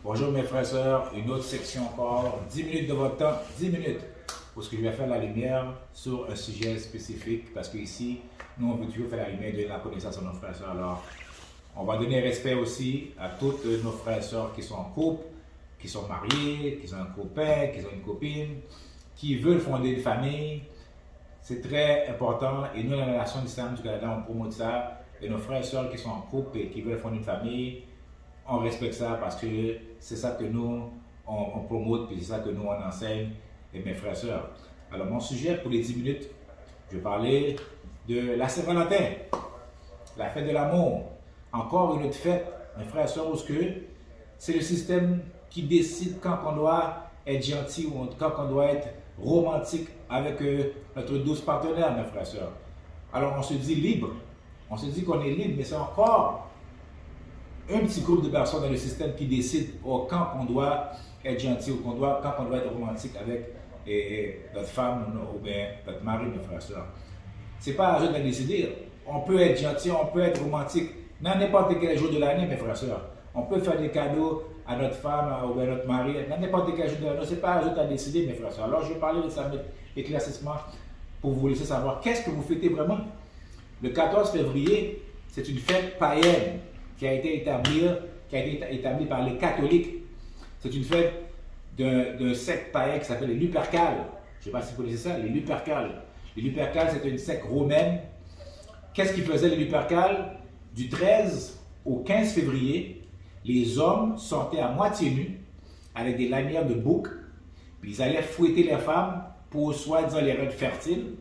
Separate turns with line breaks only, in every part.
Bonjour mes frères et sœurs, une autre section encore, 10 minutes de votre temps, 10 minutes, parce que je vais faire la lumière sur un sujet spécifique, parce qu'ici, nous on veut toujours faire la lumière de la connaissance de nos frères et sœurs. Alors, on va donner respect aussi à tous nos frères et sœurs qui sont en couple, qui sont mariés, qui ont un copain, qui ont une copine, qui veulent fonder une famille. C'est très important et nous, la Nation d'Islam du Canada, on promote ça. Et nos frères et sœurs qui sont en couple et qui veulent fonder une famille, on respecte ça parce que c'est ça que nous, on promote, et c'est ça que nous, on enseigne, et mes frères et sœurs. Alors, mon sujet pour les 10 minutes, je vais parler de la Saint-Valentin, la fête de l'amour. Encore une autre fête, mes frères et sœurs, où c'est le système qui décide quand on doit être gentil ou quand on doit être romantique avec notre douce partenaire, mes frères et sœurs. Alors, on se dit libre, on se dit qu'on est libre, mais c'est encore un petit groupe de personnes dans le système qui décide quand on doit être gentil ou quand on doit être romantique avec notre femme ou bien notre mari, mes frères et sœurs. Ce n'est pas à eux de décider. On peut être gentil, on peut être romantique n'importe quel jour de l'année, mes frères et sœurs. On peut faire des cadeaux à notre femme ou bien à notre mari n'importe quel jour de l'année. Ce n'est pas à eux de décider, mes frères et sœurs. Alors je vais parler de ça, éclaircissement, pour vous laisser savoir qu'est-ce que vous fêtez vraiment. Le 14 février, c'est une fête païenne qui a été établie par les catholiques. C'est une fête d'un secte païen qui s'appelle les Lupercales. Je ne sais pas si vous connaissez ça, les Lupercales. Les Lupercales, c'est une secte romaine. Qu'est-ce qu'ils faisaient les Lupercales? Du 13 au 15 février, les hommes sortaient à moitié nus avec des lanières de bouc, puis ils allaient fouetter les femmes pour soi-disant les rendre fertiles.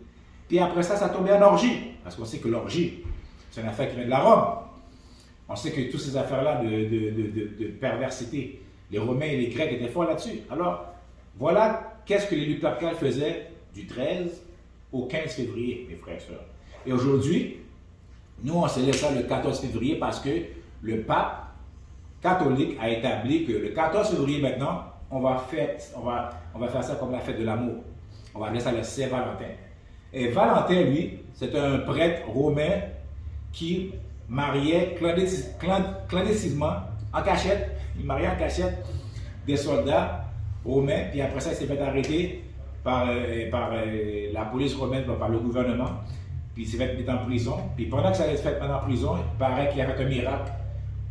Puis après ça, ça tombait en orgie. Parce qu'on sait que l'orgie, c'est une affaire qui vient de la Rome. On sait que toutes ces affaires-là de perversité, les Romains et les Grecs étaient forts là-dessus. Alors, voilà qu'est-ce que les Lupercales faisaient du 13 au 15 février, mes frères et sœurs. Et aujourd'hui, nous, on célèbre ça le 14 février parce que le pape catholique a établi que le 14 février maintenant, on va faire ça comme la fête de l'amour. On va appeler ça le Saint-Valentin. Et Valentin, lui, c'est un prêtre romain qui mariait clandestinement, en cachette, il mariait en cachette des soldats romains, puis après ça, il s'est fait arrêter par la police romaine, par le gouvernement, puis il s'est fait mettre en prison. Puis pendant que ça allait se faire mettre en prison, il paraît qu'il a fait un miracle,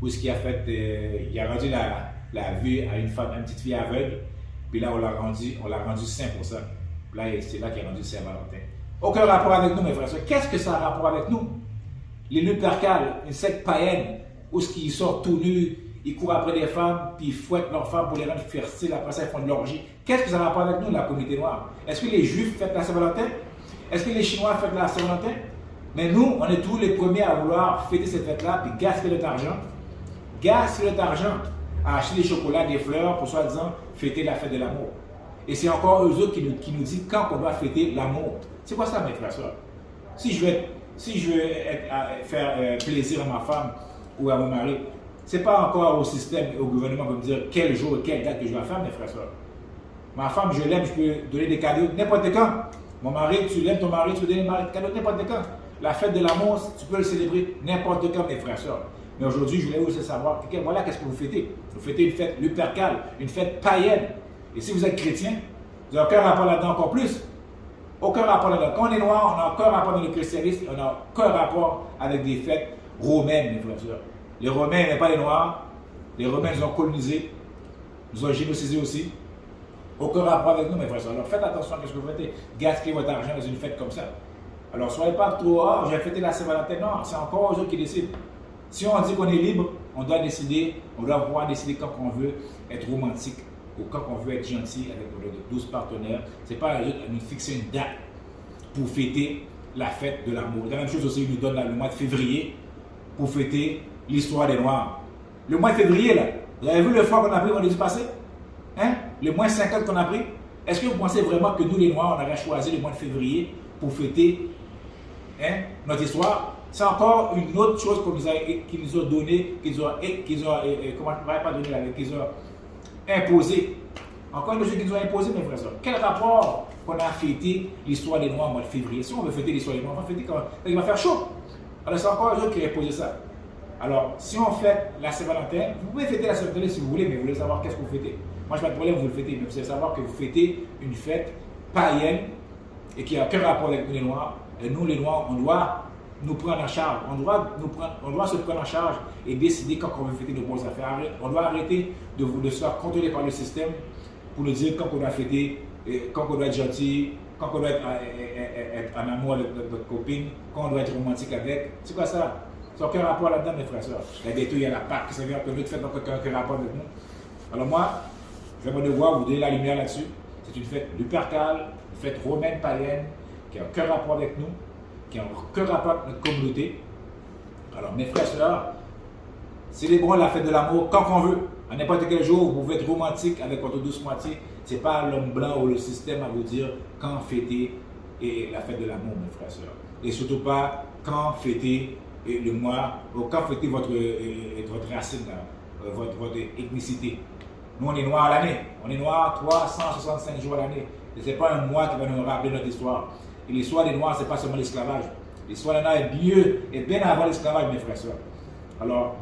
où il a rendu la vue à une petite fille aveugle, puis là, on l'a rendu saint pour ça. Puis là, c'est là qu'il a rendu Saint-Valentin. Aucun rapport avec nous, mes frères. Qu'est-ce que ça a rapport avec nous? Les Lupercales, une secte païenne, où ils sortent tout nus, ils courent après des femmes, puis ils fouettent leurs femmes pour les rendre fertiles, après ça ils font de l'orgie. Qu'est-ce que ça a rapport avec nous, la communauté noire? Est-ce que les Juifs fêtent la Saint-Valentin? Est-ce que les Chinois fêtent la Saint-Valentin? Mais nous, on est tous les premiers à vouloir fêter cette fête-là, puis gaspiller notre argent à acheter des chocolats, des fleurs, pour soi-disant fêter la fête de l'amour. Et c'est encore eux autres qui nous disent quand on doit fêter l'amour. C'est quoi ça, mes frères et sœurs? Si je veux faire plaisir à ma femme ou à mon mari, ce n'est pas encore au système et au gouvernement pour me dire quel jour et quelle date que je dois faire, mes frères et sœurs. Ma femme, je l'aime, je peux donner des cadeaux n'importe quand. Mon mari, tu l'aimes, ton mari, tu peux donner des cadeaux n'importe quand. La fête de l'amour, tu peux le célébrer n'importe quand, mes frères et sœurs. Mais aujourd'hui, je voulais aussi savoir, voilà qu'est-ce que vous fêtez. Vous fêtez une fête lupercale, une fête païenne. Et si vous êtes chrétien, vous n'avez aucun rapport là-dedans encore plus. Aucun rapport là-dedans. Quand on est noir, on n'a aucun rapport dans le christianisme, on n'a aucun rapport avec des fêtes romaines, mes frères et sœurs. Les Romains n'aimaient pas les Noirs. Les Romains nous ont colonisés, nous ont génocisés aussi. Aucun rapport avec nous, mes frères et sœurs. Alors faites attention à ce que vous faites. Gaspillez votre argent dans une fête comme ça. Alors soyez pas trop, je vais fêter la Saint-Valentin. Non, c'est encore eux autres qui décident. Si on dit qu'on est libre, on doit décider, on doit pouvoir décider quand on veut être romantique ou quand on veut être gentil avec notre douce partenaire. Ce n'est pas à nous fixer une date pour fêter la fête de l'amour. La même chose aussi, ils nous donnent le mois de février pour fêter l'histoire des Noirs. Le mois de février, là, vous avez vu le froid qu'on a pris vendredi passé? Hein? Le moins 50 qu'on a pris? Est-ce que vous pensez vraiment que nous, les Noirs, on aurait choisi le mois de février pour fêter notre histoire? C'est encore une autre chose qu'ils nous ont donné, qu'ils ont imposé. Encore une chose qu'ils nous ont imposé, mes frères et sœurs. Quel rapport qu'on a fêté l'histoire des Noirs au mois de février? Si on veut fêter l'histoire des Noirs, on va fêter quand il va faire chaud. Alors c'est encore eux qui ont imposé ça. Alors, si on fête la Saint-Valentin, vous pouvez fêter la Saint-Valentin si vous voulez, mais vous voulez savoir qu'est-ce que vous fêtez. Moi, je n'ai pas de problème, vous le fêtez, mais vous devez savoir que vous fêtez une fête païenne et qui n'a aucun rapport avec nous les Noirs. Et nous, les Noirs, on doit nous prendre en charge. On doit se prendre en charge et décider quand on veut fêter de bonnes affaires. On doit arrêter de se faire contrôler par le système pour nous dire quand on doit fêter, quand on doit être gentil, quand on doit être en amour avec notre copine, quand on doit être romantique avec. C'est quoi ça? Ça n'a aucun rapport là-dedans, mes frères et sœurs. Là, bientôt, il y a la Pâque qui s'en vient, que notre fête n'a aucun rapport avec nous. Alors moi, je vais me devoir vous donner la lumière là-dessus. C'est une fête lupercale, une fête romaine païenne, qui n'a aucun rapport avec nous, qui n'a aucun rapport avec notre communauté. Alors mes frères et sœurs, célébrons la fête de l'amour quand on veut. À n'importe quel jour, vous pouvez être romantique avec votre douce moitié. Ce n'est pas l'homme blanc ou le système à vous dire quand fêter la fête de l'amour, mes frères et sœurs. Et surtout pas quand fêter le mois, ou quand fêter votre racine, votre ethnicité. Nous, on est noirs à l'année. On est noirs 365 jours à l'année. Et ce n'est pas un mois qui va nous rappeler notre histoire. Et l'histoire des Noirs, ce n'est pas seulement l'esclavage. L'histoire des Noirs est bien avant l'esclavage, mes frères et sœurs. Alors,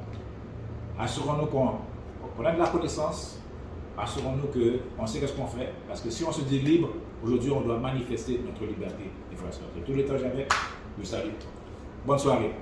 assurons-nous qu'on a de la connaissance. Assurons-nous qu'on sait ce qu'on fait. Parce que si on se dit libre, aujourd'hui, on doit manifester notre liberté, mes frères et sœurs. De tout le temps, j'avais, je vous salue. Bonne soirée.